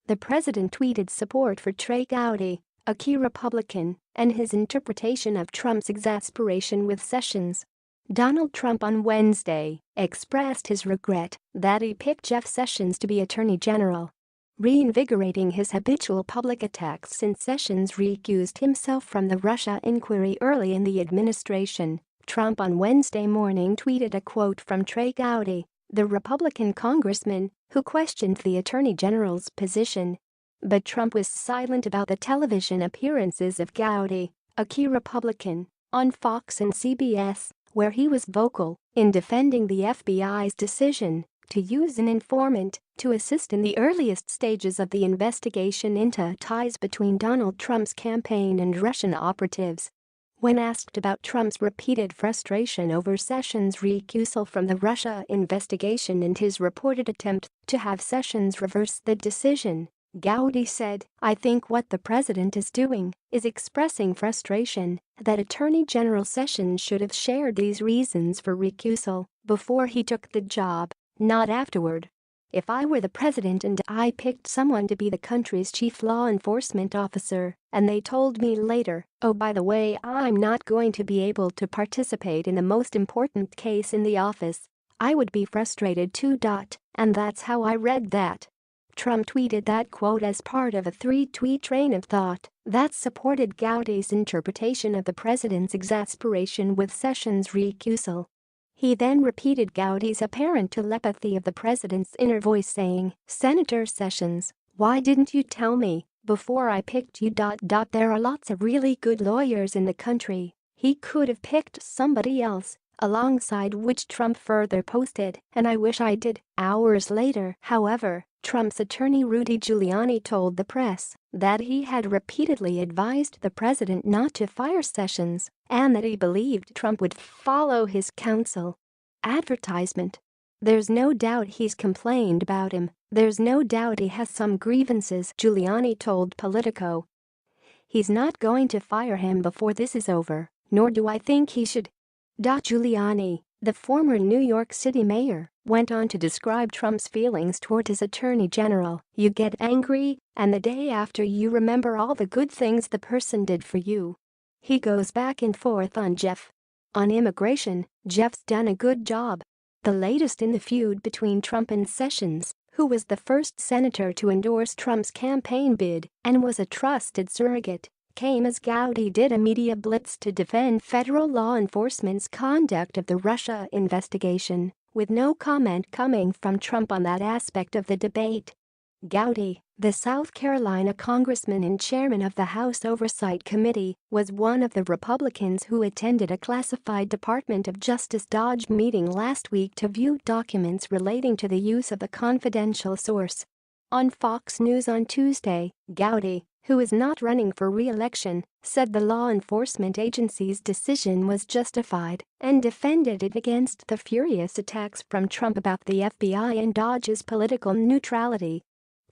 The president tweeted support for Trey Gowdy, a key Republican, and his interpretation of Trump's exasperation with Sessions. Donald Trump on Wednesday expressed his regret that he picked Jeff Sessions to be Attorney General, reinvigorating his habitual public attacks since Sessions recused himself from the Russia inquiry early in the administration. Trump on Wednesday morning tweeted a quote from Trey Gowdy, the Republican congressman who questioned the Attorney General's position. But Trump was silent about the television appearances of Gowdy, a key Republican, on Fox and CBS, where he was vocal in defending the FBI's decision to use an informant to assist in the earliest stages of the investigation into ties between Donald Trump's campaign and Russian operatives. When asked about Trump's repeated frustration over Sessions' recusal from the Russia investigation and his reported attempt to have Sessions reverse the decision, Gowdy said, "I think what the president is doing is expressing frustration that Attorney General Sessions should have shared these reasons for recusal before he took the job, not afterward. If I were the president and I picked someone to be the country's chief law enforcement officer, and they told me later, oh by the way I'm not going to be able to participate in the most important case in the office, I would be frustrated too. And that's how I read that." Trump tweeted that quote as part of a three-tweet train of thought that supported Gowdy's interpretation of the president's exasperation with Sessions' recusal. He then repeated Gowdy's apparent telepathy of the president's inner voice saying, "Senator Sessions, why didn't you tell me before I picked you? There are lots of really good lawyers in the country. He could have picked somebody else," alongside which Trump further posted, "and I wish I did." Hours later, however, Trump's attorney Rudy Giuliani told the press that he had repeatedly advised the president not to fire Sessions and that he believed Trump would follow his counsel. Advertisement. "There's no doubt he's complained about him. There's no doubt he has some grievances," Giuliani told Politico. "He's not going to fire him before this is over, nor do I think he should." Giuliani, the former New York City mayor, went on to describe Trump's feelings toward his attorney general. "You get angry, and the day after you remember all the good things the person did for you. He goes back and forth on Jeff. On immigration, Jeff's done a good job." The latest in the feud between Trump and Sessions, who was the first senator to endorse Trump's campaign bid and was a trusted surrogate, came as Gowdy did a media blitz to defend federal law enforcement's conduct of the Russia investigation, with no comment coming from Trump on that aspect of the debate. Gowdy, the South Carolina congressman and chairman of the House Oversight Committee, was one of the Republicans who attended a classified Department of Justice DOJ meeting last week to view documents relating to the use of a confidential source. On Fox News on Tuesday, Gowdy, who is not running for re-election, said the law enforcement agency's decision was justified and defended it against the furious attacks from Trump about the FBI and DOJ's political neutrality.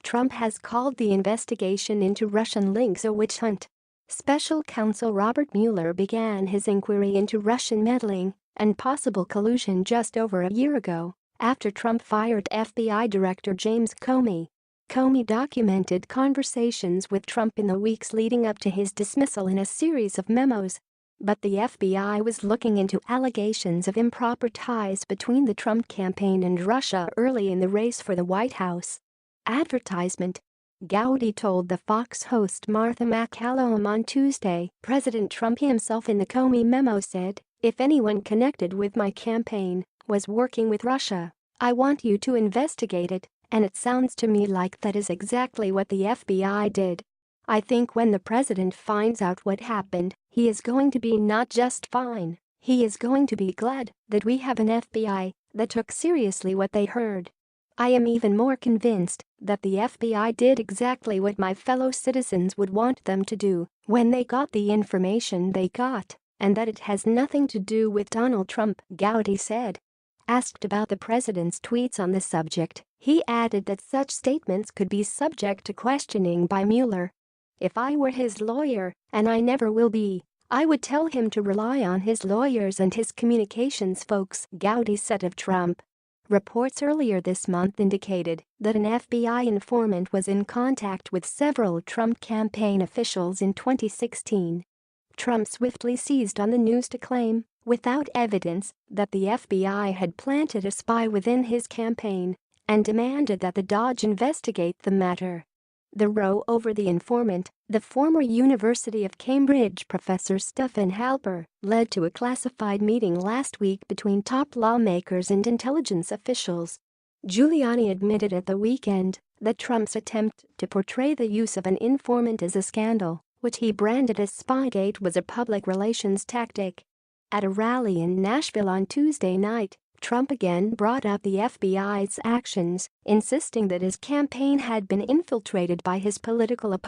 Trump has called the investigation into Russian links a witch hunt. Special counsel Robert Mueller began his inquiry into Russian meddling and possible collusion just over a year ago, after Trump fired FBI Director James Comey. Comey documented conversations with Trump in the weeks leading up to his dismissal in a series of memos. But the FBI was looking into allegations of improper ties between the Trump campaign and Russia early in the race for the White House. Advertisement. Gowdy told the Fox host Martha MacCallum on Tuesday, President Trump himself in the Comey memo said, "If anyone connected with my campaign was working with Russia, I want you to investigate it, and it sounds to me like that is exactly what the FBI did. I think when the president finds out what happened, he is going to be not just fine, he is going to be glad that we have an FBI that took seriously what they heard. I am even more convinced that the FBI did exactly what my fellow citizens would want them to do when they got the information they got, and that it has nothing to do with Donald Trump," Gowdy said. Asked about the president's tweets on the subject, he added that such statements could be subject to questioning by Mueller. "If I were his lawyer, and I never will be, I would tell him to rely on his lawyers and his communications folks," Gowdy said of Trump. Reports earlier this month indicated that an FBI informant was in contact with several Trump campaign officials in 2016. Trump swiftly seized on the news to claim, without evidence, that the FBI had planted a spy within his campaign and demanded that the DOJ investigate the matter. The row over the informant, the former University of Cambridge professor Stephen Halper, led to a classified meeting last week between top lawmakers and intelligence officials. Giuliani admitted at the weekend that Trump's attempt to portray the use of an informant as a scandal, which he branded as Spygate, was a public relations tactic. At a rally in Nashville on Tuesday night, Trump again brought up the FBI's actions, insisting that his campaign had been infiltrated by his political opponent.